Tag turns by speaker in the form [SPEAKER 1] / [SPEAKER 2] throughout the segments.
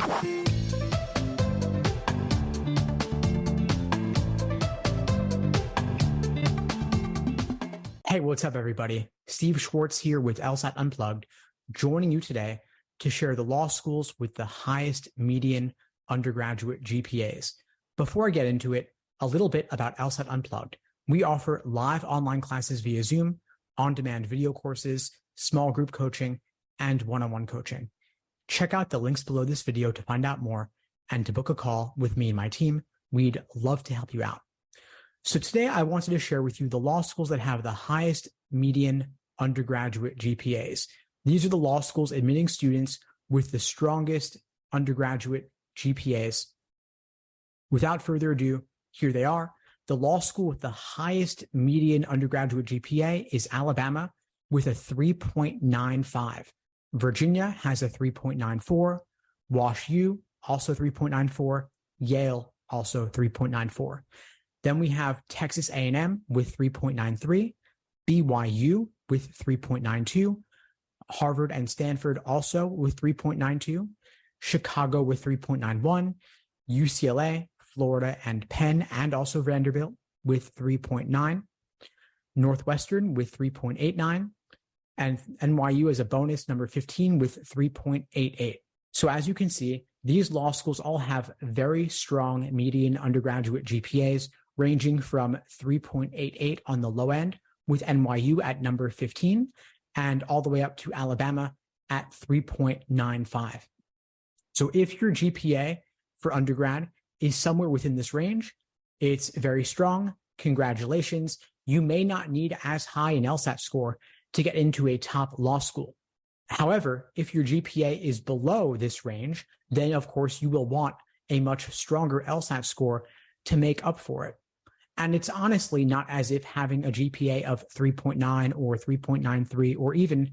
[SPEAKER 1] Hey, what's up, everybody? Steve Schwartz here with LSAT Unplugged, joining you today to share the law schools with the highest median undergraduate GPAs. Before I get into it, a little bit about LSAT Unplugged. We offer live online classes via Zoom, on-demand video courses, small group coaching, and one-on-one coaching. Check out the links below this video to find out more and to book a call with me and my team. We'd love to help you out. So today I wanted to share with you the law schools that have the highest median undergraduate GPAs. These are the law schools admitting students with the strongest undergraduate GPAs. Without further ado, here they are. The law school with the highest median undergraduate GPA is Alabama with a 3.95. Virginia has a 3.94. Wash U also 3.94. Yale also 3.94. Then we have Texas A&M with 3.93, BYU with 3.92, Harvard and Stanford also with 3.92, Chicago with 3.91, UCLA, Florida, and Penn, and also Vanderbilt with 3.9, Northwestern with 3.89, and NYU as a bonus, number 15 with 3.88. So as you can see, these law schools all have very strong median undergraduate GPAs, ranging from 3.88 on the low end, with NYU at number 15, and all the way up to Alabama at 3.95. So if your GPA for undergrad is somewhere within this range, it's very strong. Congratulations. You may not need as high an LSAT score to get into a top law school. However, if your GPA is below this range, then of course you will want a much stronger LSAT score to make up for it. And it's honestly not as if having a GPA of 3.9 or 3.93 or even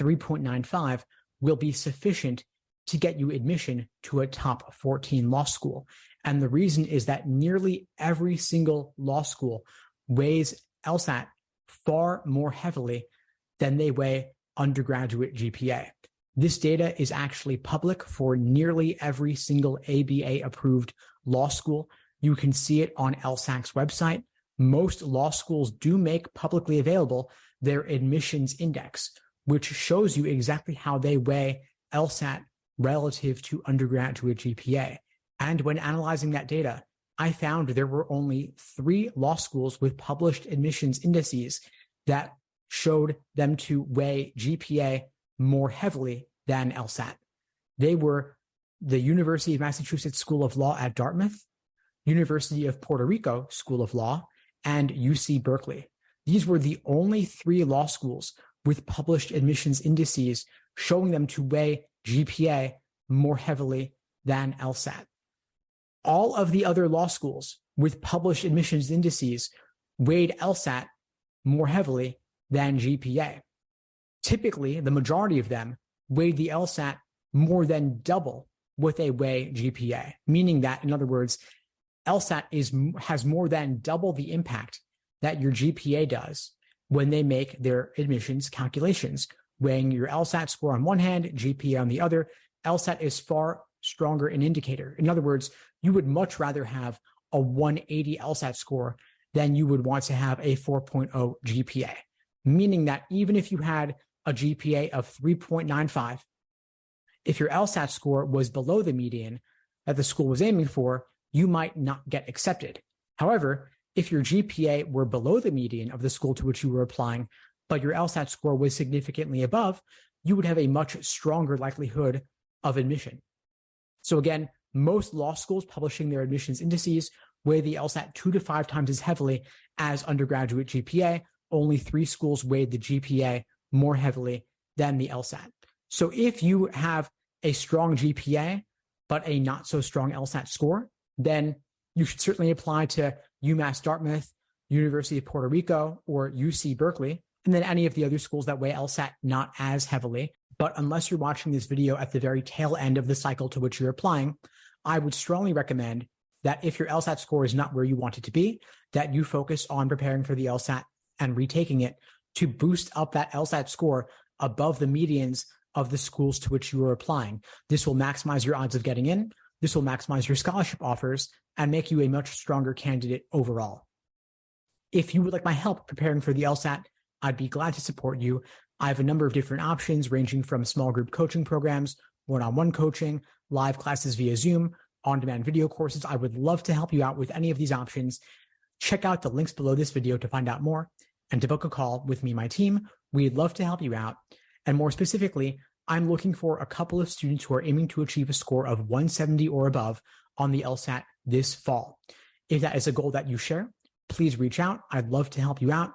[SPEAKER 1] 3.95 will be sufficient to get you admission to a top 14 law school. And the reason is that nearly every single law school weighs LSAT far more heavily than they weigh undergraduate GPA. This data is actually public for nearly every single ABA-approved law school. You can see it on LSAC's website. Most law schools do make publicly available their admissions index, which shows you exactly how they weigh LSAT relative to undergraduate GPA. And when analyzing that data, I found there were only 3 law schools with published admissions indices that showed them to weigh GPA more heavily than LSAT. They were the University of Massachusetts School of Law at Dartmouth, University of Puerto Rico School of Law, and UC Berkeley. These were the only 3 law schools with published admissions indices showing them to weigh GPA more heavily than LSAT. All of the other law schools with published admissions indices weighed LSAT more heavily than GPA. Typically, the majority of them weighed the LSAT more than double what they weigh GPA, meaning that, in other words, LSAT has more than double the impact that your GPA does when they make their admissions calculations. Weighing your LSAT score on one hand, GPA on the other, LSAT is far stronger an indicator. In other words, you would much rather have a 180 LSAT score than you would want to have a 4.0 GPA, meaning that even if you had a GPA of 3.95, if your LSAT score was below the median that the school was aiming for, you might not get accepted. However, if your GPA were below the median of the school to which you were applying, but your LSAT score was significantly above, you would have a much stronger likelihood of admission. So again, most law schools publishing their admissions indices weigh the LSAT 2 to 5 times as heavily as undergraduate GPA. Only 3 schools weighed the GPA more heavily than the LSAT. So if you have a strong GPA, but a not so strong LSAT score, then you should certainly apply to UMass Dartmouth, University of Puerto Rico, or UC Berkeley, and then any of the other schools that weigh LSAT not as heavily. But unless you're watching this video at the very tail end of the cycle to which you're applying, I would strongly recommend that if your LSAT score is not where you want it to be, that you focus on preparing for the LSAT and retaking it to boost up that LSAT score above the medians of the schools to which you are applying. This will maximize your odds of getting in. This will maximize your scholarship offers and make you a much stronger candidate overall. If you would like my help preparing for the LSAT, I'd be glad to support you. I have a number of different options ranging from small group coaching programs, one-on-one coaching, live classes via Zoom, on-demand video courses. I would love to help you out with any of these options. Check out the links below this video to find out more and to book a call with me and my team. We'd love to help you out. And more specifically, I'm looking for a couple of students who are aiming to achieve a score of 170 or above on the LSAT this fall. If that is a goal that you share, please reach out. I'd love to help you out.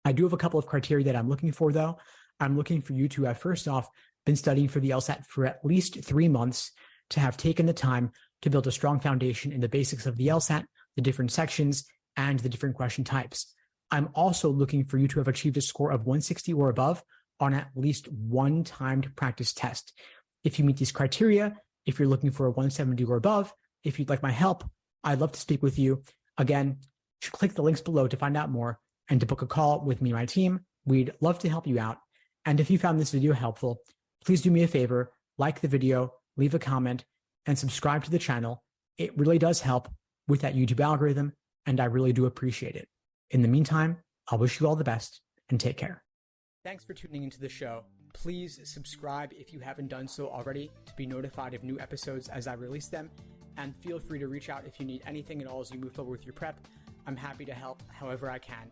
[SPEAKER 1] I do have a couple of criteria that I'm looking for, though. I'm looking for you to have, first off, been studying for the LSAT for at least 3 months, to have taken the time to build a strong foundation in the basics of the LSAT, the different sections, and the different question types. I'm also looking for you to have achieved a score of 160 or above on at least one timed practice test. If you meet these criteria, if you're looking for a 170 or above, if you'd like my help, I'd love to speak with you. Again, click the links below to find out more and to book a call with me and my team. We'd love to help you out. And if you found this video helpful, please do me a favor, like the video, leave a comment, and subscribe to the channel. It really does help with that YouTube algorithm, and I really do appreciate it. In the meantime, I'll wish you all the best and take care. Thanks for tuning into the show. Please subscribe if you haven't done so already to be notified of new episodes as I release them, and feel free to reach out if you need anything at all as you move forward with your prep. I'm happy to help however I can.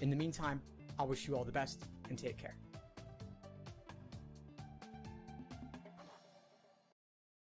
[SPEAKER 1] In the meantime, I'll wish you all the best and take care.